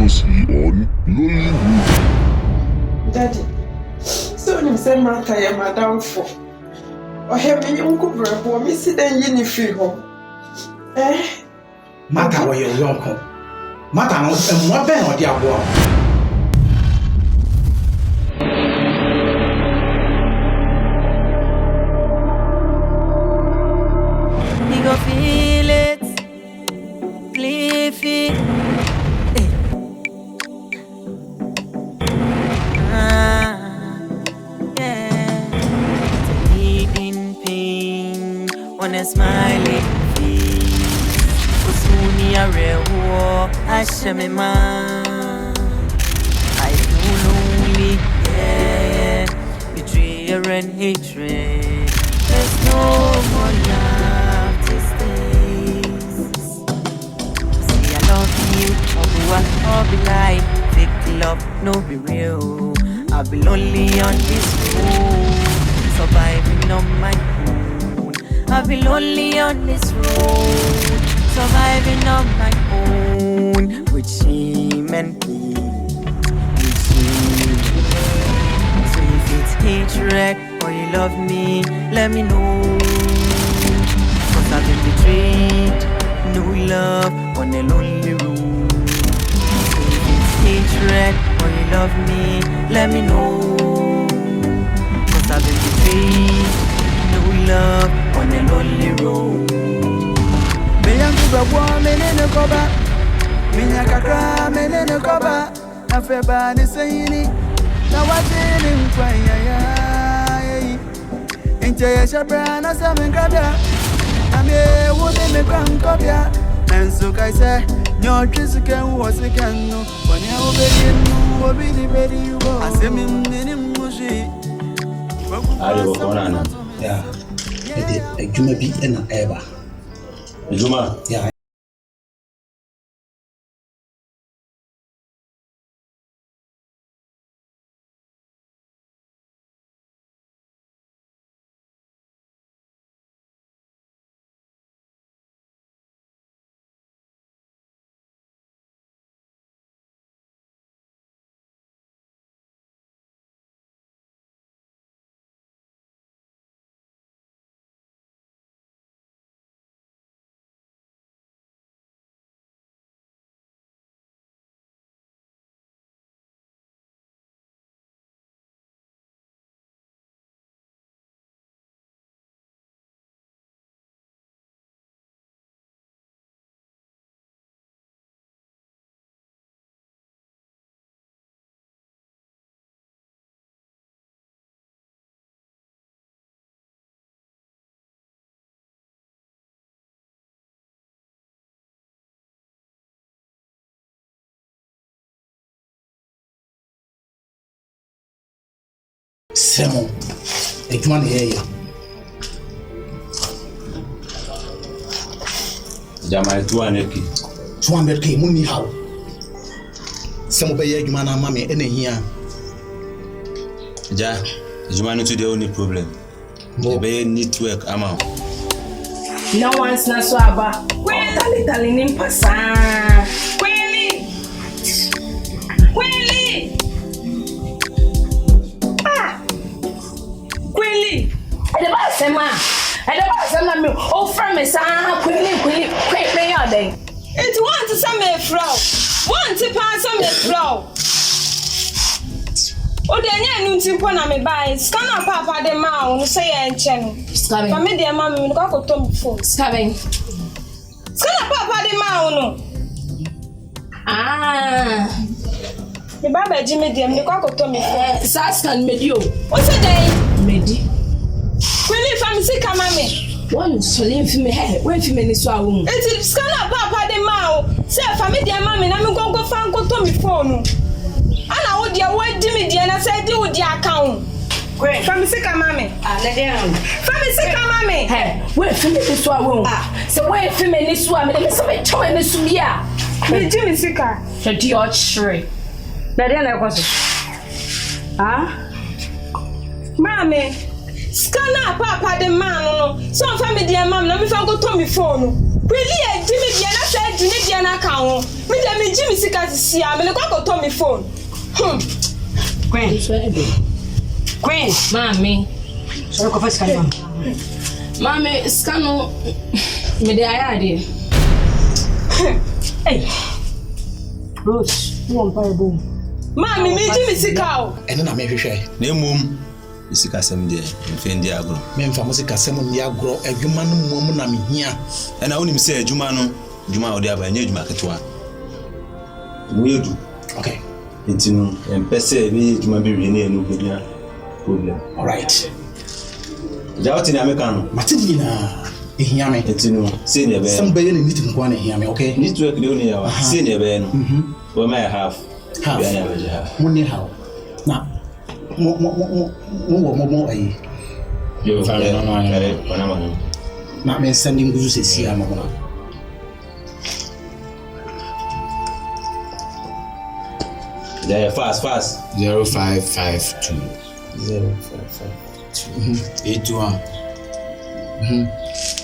Previously on Nollywood. Daddy, so you say Martha, your madam for. Or have me uncle for me sit and yin free home. Martha, where you're welcome. Martha, and what ben or dear boy? You go feel it, Cliffy. On a smiling face, Usuni a rewo, Ashemema. I feel lonely, yeah, betrayal and hatred. There's no more love these days. See, I love you, Oguaa, all be like fake love, no be real. I'll be lonely on this road, surviving on my own. I'll be lonely on this road, surviving on my own, with shame and pain, with shame. So if it's hatred or you love me, let me know. Cause I've been betrayed, no love on a lonely road. So if it's hatred or you love me, let me know. Cause I've been betrayed, no love on a lonely road. Beyangu babwa menene koba, minyakaka menene koba, afeba ni sayini, na watini mkwaya ya. Inche ya shabra na samenkabya, amye wude mekwankobya, nansu kaise, nyochisuke uosikanu, wanya ubedinu, obidi bedi yubo, asemi mnini mmushi. Ayo, Anan. Yeah. You may be in Araba. Juma. Yeah. Semo, it's one here. Jamal 200k. 200k, money how? Some of you man and mammy in here. Ja, Juma not the only problem. The network amount. No one's not so about. Where the little in Passa? I don't know. Oh, from me, quickly, It wants to some flow. Want to pass on the flow. Oh, then you need to put on me by scan up papa the mouth, say and channel. Scabbing. For me, dear mammy, we got to phone. Scabbing. Scan up papa the mouth. The Baba Jimmy, dear, the cock to me. Saskan medio. What's a day? Medi. Really, if I'm sick, mammy. One swelling for me, wait for me, so I won't. It's scan up papa the mouth. Say, for me, dear mammy, I'm going to find go to me phone. And I would dear word Jimmy, dear, and I said, do with the account. Great. From sick, mammy. Let down. From sick, mammy. Hey, wait for me, so I won't. So wait for me, so I'm going to say, toy me, so yeah. Jimmy Sicker. The dear tree. Nadiana was Mammy, scan up papa the man, so family dear mam, let me go to me phone. Really, Jimmy, and I said, di ni dia na ka ho. Me dia me ji me sika sia, me le kwa to me phone. Queen. Mami. So ko first kan. Mami, skano me de ayade. Hey. Rose, you on fire boom. Mami, me ji me sika o. Ene na me hwehwe. Na mum isika sem de mfendi agro. Me mfa mo sika sem ni agro adwuma no mom na me hia. Ena wonim se adwuma no, adwuma odi aba nya adwuma ketwa. Wedu. Okay. Intinu empese bi adwuma bi wi na enu bia problem. All right. Jawati na mekano. Matidi na ehia me. Intinu se ne be. Some be ni niti nko na ehia me, okay? Network de oni yawa. Se ne be no. We may have. Half. Money how. Na mo ayi. Yo fare no no. Na me sending guzu se sia no na. Yeah, fast. 0552 81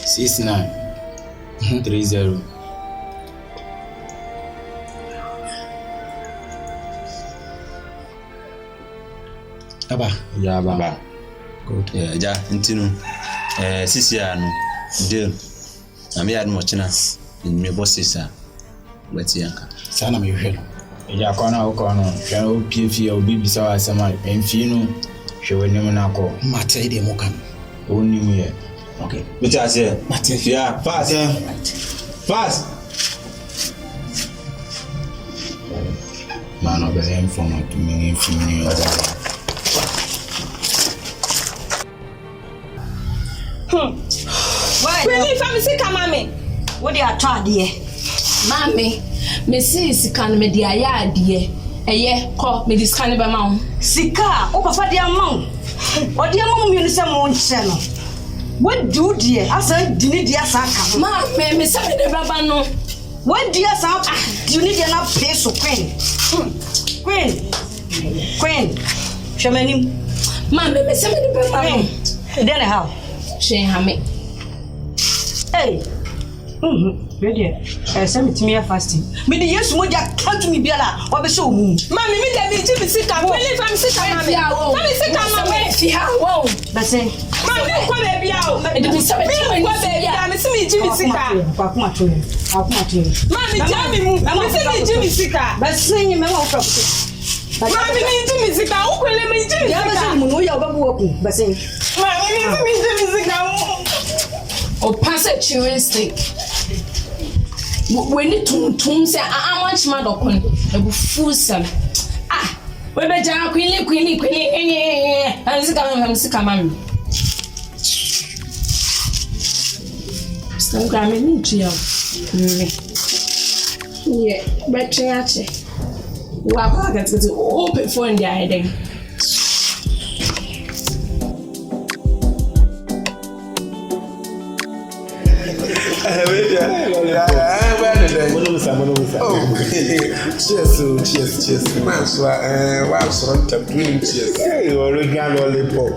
69 30. Aba. Yeah, baba. Good. Yeah, ja intinu. Sisi anu. Deal. Ami adu mo china. Me bossisa. Weti yanka. Sana me hwe no. Ya kona ukono. Hwe o piefi o bibisa wa sema emfi no hwe wani mu na ko. Mate de mo kan. Oni mu ye. Okay. Which I say? Mate. Yeah, fast. Fast. Man, be inform to me infini. Really family sika mami. What they are trying there? Mami, me see sika no me de ayade. Eye ko me di sika ne be ma ho. Sika, o papa de amount. O de amount mi no se mo nche no. What do there? Asa dini dia sa ka. Mami, me se me de baba no. What dia sa dini dia na pay so Queen. Shamanim. Mami, me se me de baba no. Then how? She ha me. Hey. Ready. Some to me fasting. Me the yes mo dia count me biala. Wa be show mu. Mami, me dey ji me sika. Really family sika mami. Family sika mami. Fi ha wo. But say Mami ko be bia o. E de se me ko be bia me se me ji me sika. Akuma to. Mami jami mu. Me se me ji me sika. But say me wa ofra. Mami me ji me sika. O kwele me ji me sika. Ya be say mu no ya obabu oku. But say Mami me ji me sika. O pass a chewing stick. When it tum say how much man dokon e bu full sam. We be jam queen. I'm sick mami. Stand gram me chia. Yeah, but chiache. Wa ba get to open phone dia hiding. Cheers. What's wrong to doing cheers? Hey, original lollipop.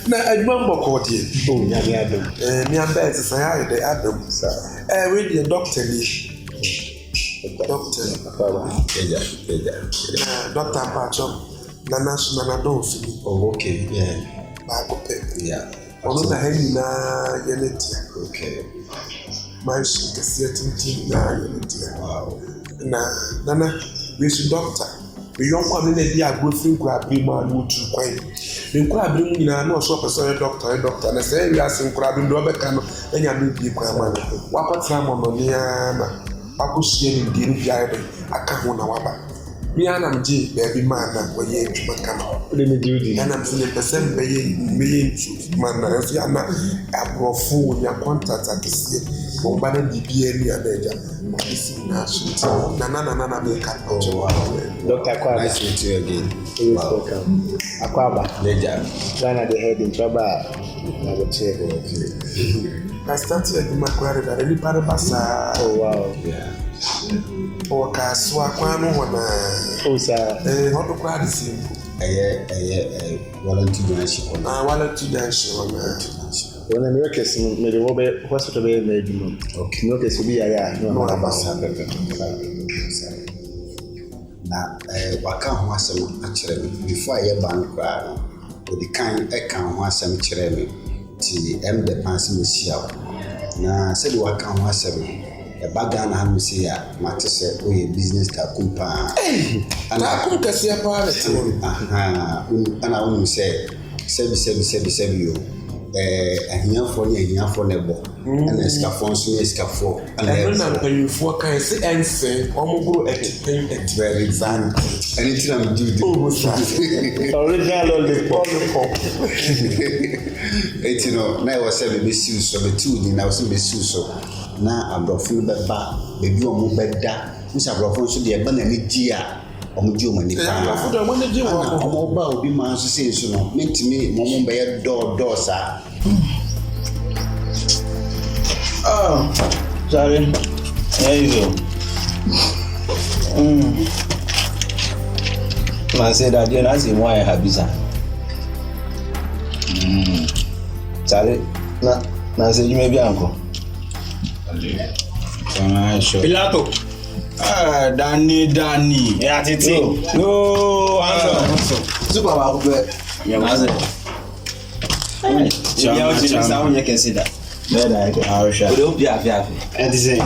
Na adwuma mbɔkɔ die. Oh, nyame adom. Me am bet say I dey adom. We the doctor ni. Doctor. Doctor Pacho. Na don fini. Oh, okay. Yeah. Ba ko pe. Yeah. Ono na heni na yenetia. Okay. My shit is getting na yenetia. Wow. Na we should doctor. We young one na dia go free grab me man wo tu kwan. Me grab me nyina na so person doctor na say we asin grab me do be kan enya me bi kwan man. Wa patra mo no nia na. Akosie ni di bia be aka ho na waba. Me anam ji baby man na wo ye adwuma kan. Let me do this. Anam se person be ye man na so ya na abrofo nya contact akese. Mo ba na bibia ni anaja. Mo isi na so. Na me kan. Dr. Kwame, listen to you again. Welcome. Akwaba, Leja. Ghana the head in trouble. I will check. I started with my query that any part of us. Oh, wow. Yeah. Or Caswa Kwame, oh, sir. What the crowd is simple. Volunteer donation. Volunteer donation. When I make a hospital, okay, no case will be a no na waka ho asɛm akyerɛ me before I ban kra o di kan ɛka ho asɛm kyerɛ me ti ɛmde panse me hyia na sɛ de waka ho asɛm ɛba Ghana ha me sɛ ya mate sɛ o yɛ business ta kumpa ana kum kɛseɛ paa ne te ana wo sɛ sɛbi yo ahiafo ne ahiafo ne bo ana escafo nso ne escafo ana na mpanyinfo kan se ense omuguru etipen very zan anything I'm doing original lollipop etino na I say be siu so be two ni na I say be siu so na abrofo be ba be bi omo beda nsa abrofo nso de eba na ni gi a omo gi omo ni pa abrofo de omo ne gi wo omo ba obi ma nso se nso no mentimi momo be ye do sa sorry. There you go. Man said that you're not saying why I have visa. Sorry. Na say you may be uncle. Sure. Pilato. Danny. Yeah, titi. No, answer. Super wa ko Yeah, was it? Yeah, what you say that. I'll show. We don't be afia. And the same.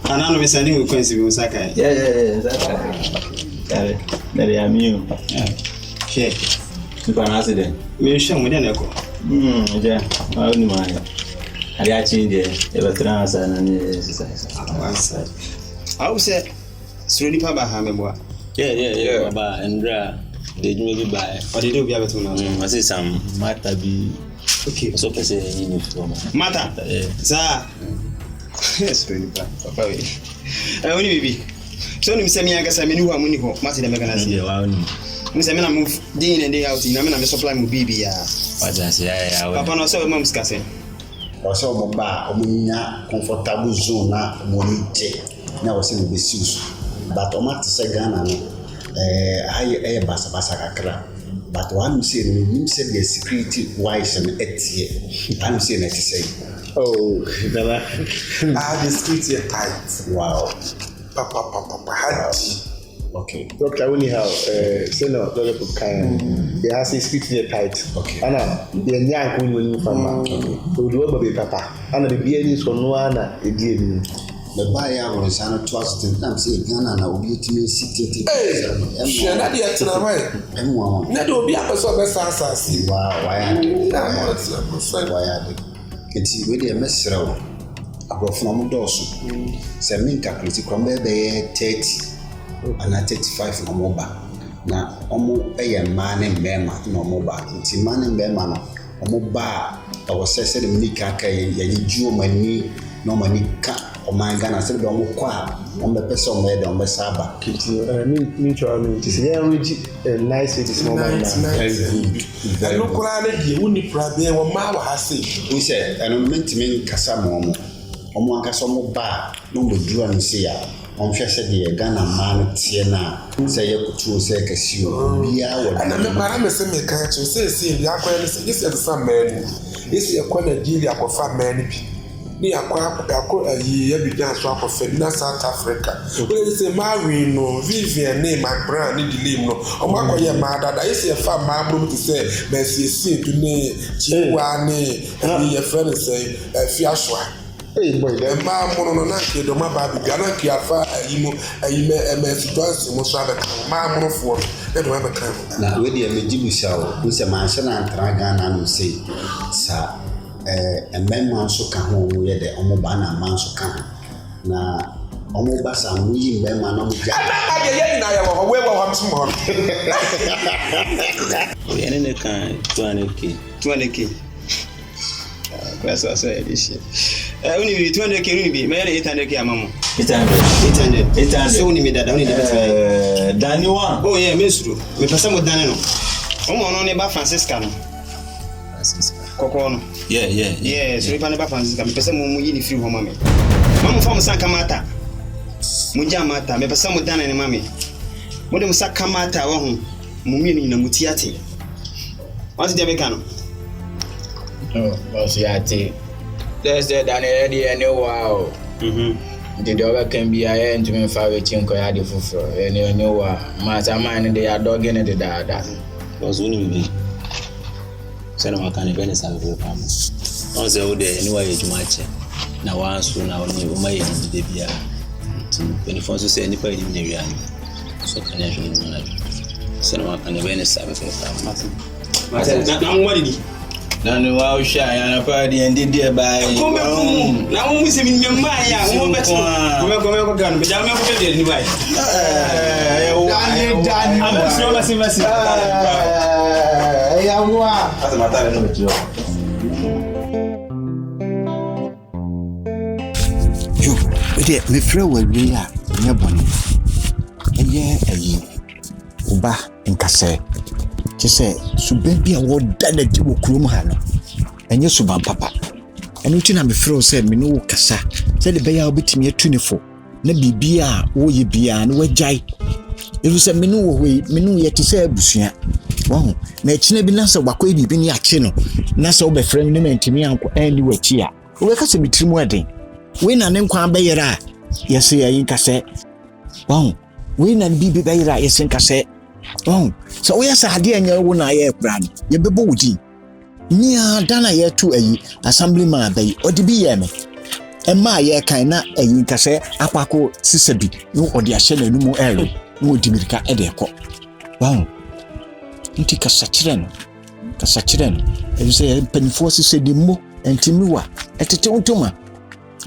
Anan we sending we Quincy we Saka. Yeah, Saka. Sorry. There am you. Share. You can answer them. We show we dey eko. Yeah. I don't mind. I got change there. Ever transfer and exercise. I will say Sreni pa ba ha me boa. Yeah. Baba Andra. They do maybe buy. Or they do be able to now. I say some matter be okay. So can say uniform. Matter. Sir. Yes, really bad. Papa we. Only baby. So ni msemi anga sa meni hu amuni ho. Mati na meka na si. Yeah, wa oni. Msemi na move day in and day out. Na me na me supply mu bibi ya. Waja say ya. Papa no say we mam ska say. o se o ba o nya comfortable zone na mo ni je na o se be sius but o ma se Ghana no aye basa kakra. But one say no say the security wise and etie. I'm saying that say. Oh, Bella. The security is tight. Wow. Papa. Okay. Doctor, only how say no lollipop kind. They have security tight. Okay. Ana the young queen when from. So do what baby papa. Ana the being so no ana e die ni. The buyer was an trust in time say Ghana na obi timi city. She na dey tena why? Emu na dey obi apeso be sansasi. Wow, why are Eti we dey mesrew. Abrofo na mo doso. Se min calculate kwambe be 30 and 35 na mo ba. Na omo eye man ne mbema na omo ba. Enti man ne mbema no omo ba o se se de mika kai ya juo mani no mani ka o man Ghana se de omo kwa omo be so me de omo saba. Me try me. This is a nice it is moment. Very good. I no kura na die woni prabe wo ma wa ha se. We say and mentimi kasa mo omo ankasa omo ba no mo duru an se ya on hwese de Ghana man tie na se ye kutu se kasi o bia wo na me para me se me ka che se bia kwa ne se se fa man isi e kwa Nigeria kwa fa man bi ni akwa ayi ya bi dan so akwa na South Africa we say marry no Vivian name my brand ni delay no omo akwa ye ma dada isi e fa ma bro to say me se to ne chiwa ne ye friend say fiaswa. Hey boy, the man mono na ke do ma ba bi na ke afa ayimo ayime MS Johnson mo so abeka ma mono fo e do ma beka na we dey me jibusa o we say man sha na antra Ghana no say sa emema so ka ho ye de omo ba na man so ka na omo ba sa mu yi mbema na mo ja na ye na ya wo we wo so mo we ene ne kan 200k That's what I said this shit. Only be 200k only be. Me 800k amamo. 800. So only me that only the Danny one. Oh yeah, me suru. Me pesa mo Danny no. Omo no ne ba Francisca no. Koko no. Yeah. So ipa ne ba Francisca me pesa mo yi ni free home mame. Mamu fa mo san kamata. Mo ja mata me pesa mo Danny ne mame. Mo de mo sa kamata wa ho. Mo mi ni na mutiate. What did you make no? No, Mosiati. There's the Daniel and wow. The dog can be a end to me for a chinko at the fufu. And you know what? Master man, they are dogging it. That was winning me. Send my can even is a very family. Once the old day, anyway, you might check. Now, once soon, I will make the beer. When you first say anybody in the area, so can you manage? Send my can even is a very family. Now, what did he? Nanu wa shy and a party and did there by now we see in your mind. One better. Come gun, but I'm not going to buy. You, me friend will be a near bonnie. A ye, Uba in Casse. She said, so baby, I would done a deal with Krumhano. And yes, Suban Papa. And you think I'm a friend said, me no Cassa. Said the bay I'll be to me at 24. Nebi beer, oh ye beer, and we jay. It was a menu way, menu yet to say, Busia. Wow, Nachine be Nasa Wakwe be near Chino. Nasa be friend name to me uncle anyway cheer. We can see between wedding. When an inquire bayera. Yes, I in Casse. Wow, when and be bayera, yes, in Casse. Oh, so we are Sadia and your one eye brand. You be booty. Near Dana year to a assemblyman bay or the BM. And my year kinda a yinkase, Apaco, Sisabi, no or the Ashena no more early, no Dimirica Edeco. Wow, Intica Sachiren, and you say Penforces said the mo and Timua at the Tontoma.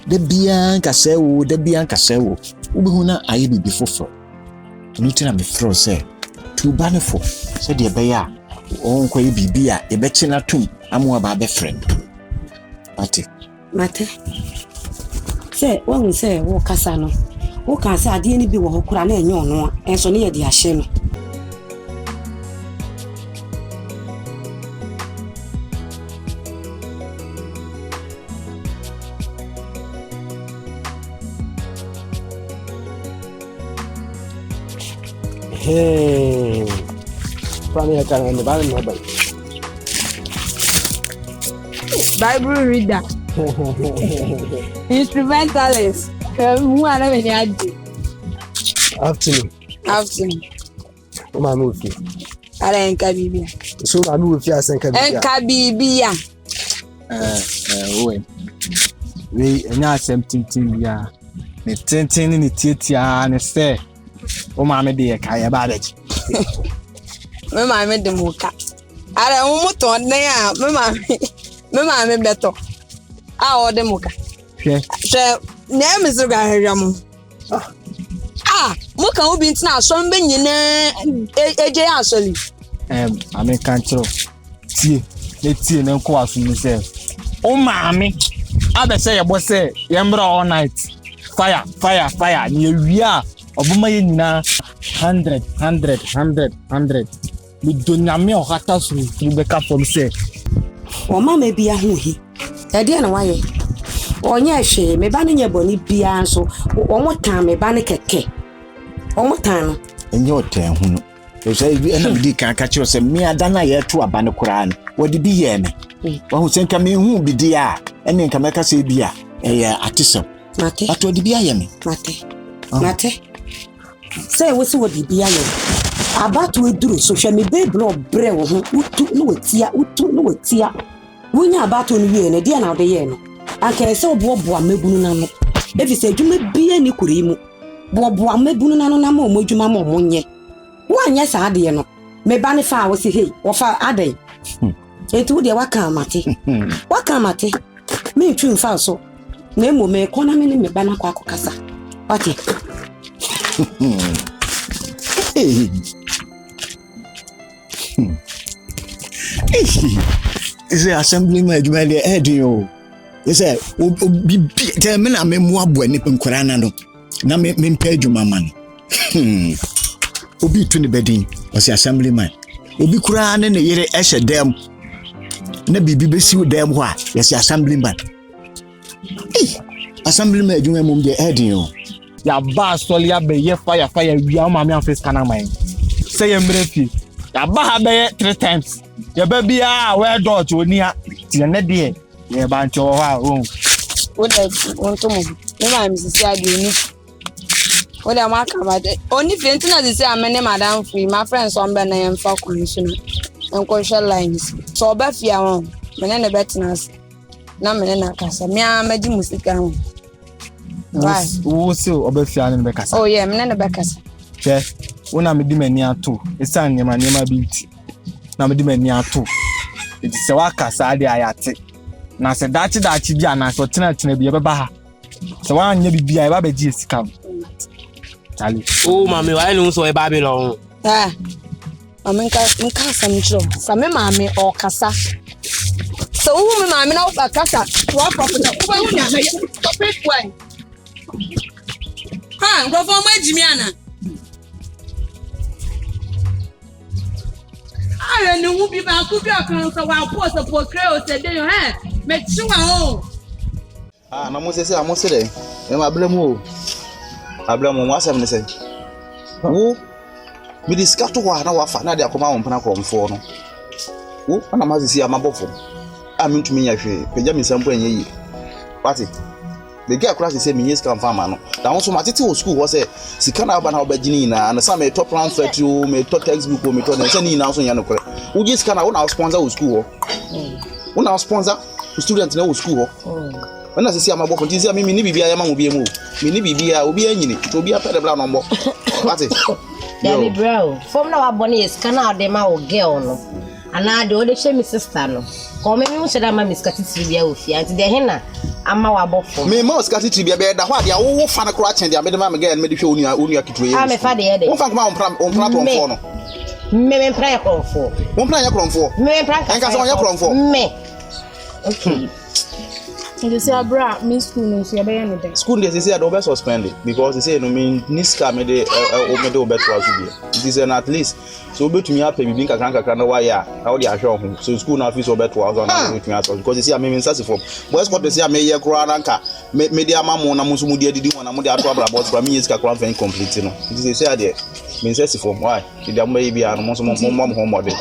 The Bianca Sewo, the Bianca Sewo, Ubuna I be before for. Newton be froze say. Too baneful, said the Baya, own quay be beer, a better tomb, I'm more about the friend. Mate. Say, one will say, walk Cassano. Walk as I didn't be what could I know, and so near the Asheno. Hey, Kwame, I can't remember. Bible reader. Instrumentalist. Who are they? Afternoon. Mama movie. Ara Nkabibia. So I do with you as Nkabibia. We enya something ya. Me tintin ni tietia ne say. O ma me de ka ya ba de. Me ma me de muka. Ara mo to ne a me ma me beto. A o de muka. She na me zo ga hwam. Muka obi ntina so mbe nyina eje asoli. Ame kan tro. Tie na nko aso ni say. O ma me abe say ye bo say ye mbra all night. Fire ni ewia obuma ye nyina 100 mi donyame o hata so be ka from say o ma me bia ho hi e de na waye onye hwe me ba ne nye boni bia so o motan me ba ne keke o motan no enye otan hu no e say bi na bi kan ka kire say me adana ye to aba ne kura no wodi bi ye me wa hu senka me hu bi dia ene nka me ka say bia e ya atisem mate atodi bia ye me mate say we see what the bia ye about we duru so hwe me be blow bre wo ho utu no wetia wonya about on wie ne dia na de ye no anka say oboa mabunu na no e fi say dwuma bia ni kuri mu boa mabunu na no na ma omodwuma ma omonye wanya sa ade no me ba ne fa wo say hey wo fa ade etu de waka mate me twu fa so na emo me kona me ne me ba na kwa akokasa ati is the assemblyman adwumale edin is say obi tell me na me mo abo ani nkora na no na me mpa adwuma man obi tu ne bedin was assemblyman obi kura na ne yere ehye dem na bibi besi dem ho a yes assemblyman assemblyman adwuma mum de edin ya ba soli ya be ye fire wi am am face kana man say ye mrefi ya ba ha be 3 times Your baby, where daughter near the dear. Yeah, bunch of our room. What I want to move. No, I'm sad you. What am I about it? Only Fenton as say I'm Madame Free, my friends on Benay and Falk Commissioner and Commercial Lines. So, Buffy, I won't. Menene betnas. Na menene akasa. Me amadi musika ho. Why? Wo se obafia ne bekasa. Oh yeah, menene bekasa. Che, wona medi mani ato. Esa nyema binti. Na medi mani ato. Iti se wakasa ade ayate. Na se dachi bia na so tena bia beba ha. Se wa anya bibia e ba beji esika. Chali. Oh mami, why no so e Babylon? Nka samchro. Same mami o kasa. So who mami na o kasa. Wa professor. Wo hu nya na topic why. Ha, go for my Jimiana. I no wu bi ba ku bi akan so wa post o se dey me chiwa o. Na mo se amo se dey. E ma blemu o. Ablemu mo asem ne se. Wo mi diskato wa na wa fa na de akoma wo mpana kromfo no. Wo na ma sisi amabofo. A mi ntumi nya hwe. Peja mi sampo enye yi. Pati. The girl class say me yes can farm no. Da won so matete o school wo say sika na aba na obagini na na some top plan fet you me top textbook o me to na say ni na so nya no kore. Wo ji sika na wo na sponsor o school ho. Wo na sponsor student na o school ho. When I say I'm about to say, I'm in Libya, I'm going to be a move. Minibia will be a unit to be a pedal number. What is it? Bro, from now, Bonnie is canal de my girl. And I do the shame, sister. No, come in, said I'm a miscatted Libya with you. And the henna, I'm our buffer. Me most got it to be a bed. What you all fan a crutch and the Madame again, Medicine, only a kitchen. I'm a father. One fact, on platform. Me pray for. One plan your for. Me prank and cast on your for. Me. Okay. You say abra me school no so be anything. School they say I don't be suspended because they say no mean niska me de o me de o beto azu bi. It is at least so betumi apɛ bibi kakra na why ya na wo de ahwɛ ho. So school na office o beto azu na betumi aso because they say me insist for. Boys sport they say me ye kura na nka me de amamo na mo so mu de adidi wona mo de ato abra boss me yes kakra fan complete no. It is say there me insist for why? They am be bia no mo so mo ho model.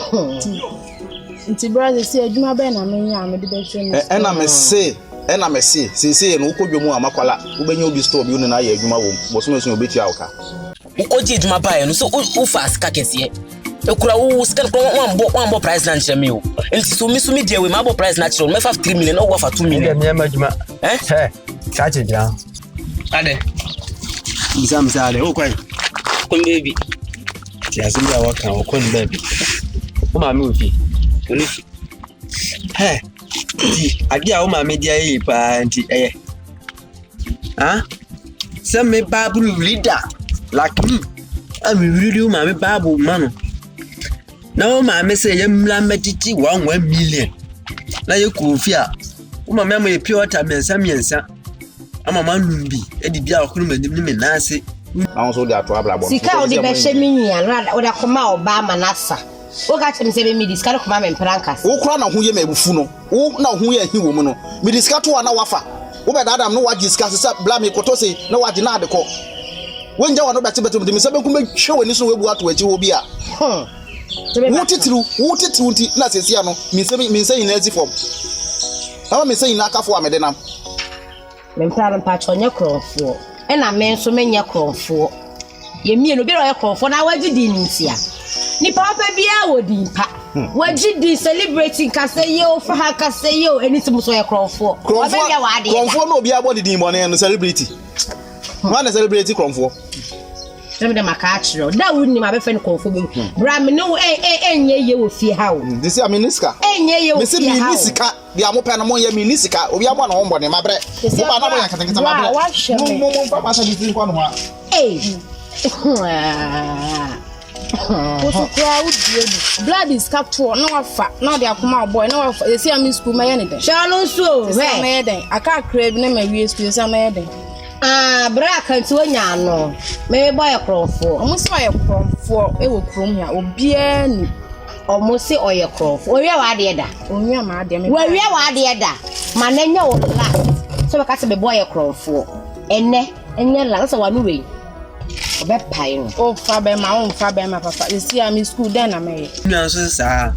Nti brother say adwuma be na me nya me de be hwe na me say ena mesi sisi no uko dwomu amakwala ubenya obi store bi na ya adwuma wom bo so so obeti awka oji adwuma bae no so u fast ka kese ekura u scan ko wan bo price na nche me o enti so mi so me dia we ma bo price na chiro me 3 million o go fa 2 million me ma adwuma ka che jan ade bizam sale o kwai kon baby ya zimba waka o kon baby o ma mi ofi oni adi a o ma me dia yi pa anti some me Bible reader like me I'm really ma me Bible man na o ma me say yemla mediti 1 million na ye kofi a o ma me pure water mensa ama manum bi edi bia okunu me na ase na so dey ato abla bon sika o de be hye minya o da koma oba manasa o ga temi se be mi diska ko ma me prankas o kura na ho ye mabufu no o na ho ye hi wo mu no mi diska to na wafa wo be dadam no wa diska se bla me koto se na wa di na de ko wo nja wa no beti mi se be ku me hwe wani so webu ato achi wo bi a wo titru nti na se sia no mi se ina ezi form ama mi se ina akafo amede nam me mpara mpa chonye krofo e na me nso menye krofo ye mie no bi ro ye krofo na waji di ntia ni papa bia wodi mpa waji di celebrating kaseyo fa ha kaseyo enitim so ye krofo obia wa de krofo no obi abodi di money no celebrity one celebrity krofo dem dem aka achiro da wuni ma be fe krofo be bra me no enye ye wo fie ha wo this is aminiska enye ye wo fie ha me se minisika dia mo pe na mo ye minisika obi abo na wo mbone mabre mo ba na mo ya katakata mabre mo fa ma sa di kwa no ha blood is captured no wafa now they akoma boy no wafa they see am in school my anything shalo so hey my anything aka crave na my we school say my anything bra kan ti onya no me boy krofo omo se oye krofo e wo krom ya obia ni omo se oye krofo owie wa de da owie ma de me owie wa de da ma na nya wo la so be ka se be boy krofo enye la so wa no we obe pai no o fa be ma papa they see am in school then na me nyan so sa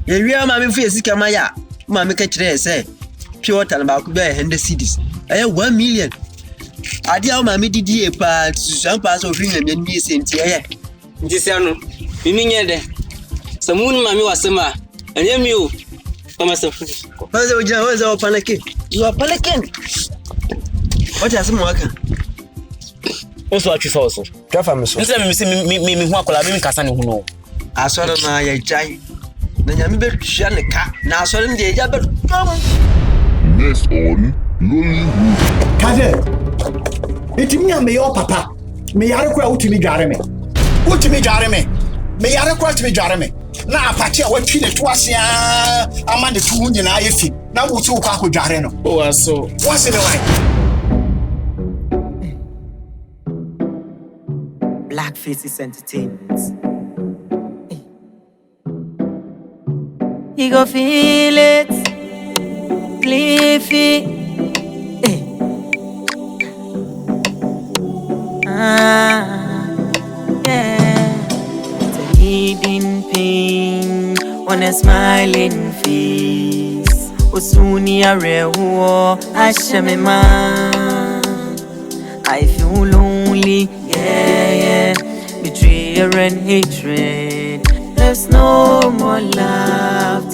Yewia ma me fu esika ma ya. Ma me ka kire say pure water na ba ku be 100 cedis. 1 million. Ade a ma me didi e pa susan pa so hwin na me ni senti Nti se ano. Mimi nye de. Samun ma me wasema. Enye mi o. Kama se fu. Waza opanake. You are panicking. What has mo aka? Oso atwifa oso. Twafa me so. Nse me hu akola me kasa ne hu no. Asore na ya jai. Na nyame be hwia ne ka. Na asore ne ya be tom. Next on Nollywood. Kaze. Etimi ya me yo papa. Me yare kwa utimi dware me. Utimi dware me. Me yare kwa utimi dware me. Na apati a watwi ne to ase ama ne to nyina ayefi. Na wuti wo kwa dware no. O aso. What's in the way? Black Faces Entertainment. You go feel it, Cliffy. Yeah. It's a hidden pain on a smiling face. Osuni arewo ashemema. I feel lonely, yeah. Betrayal and hatred. There's no more love.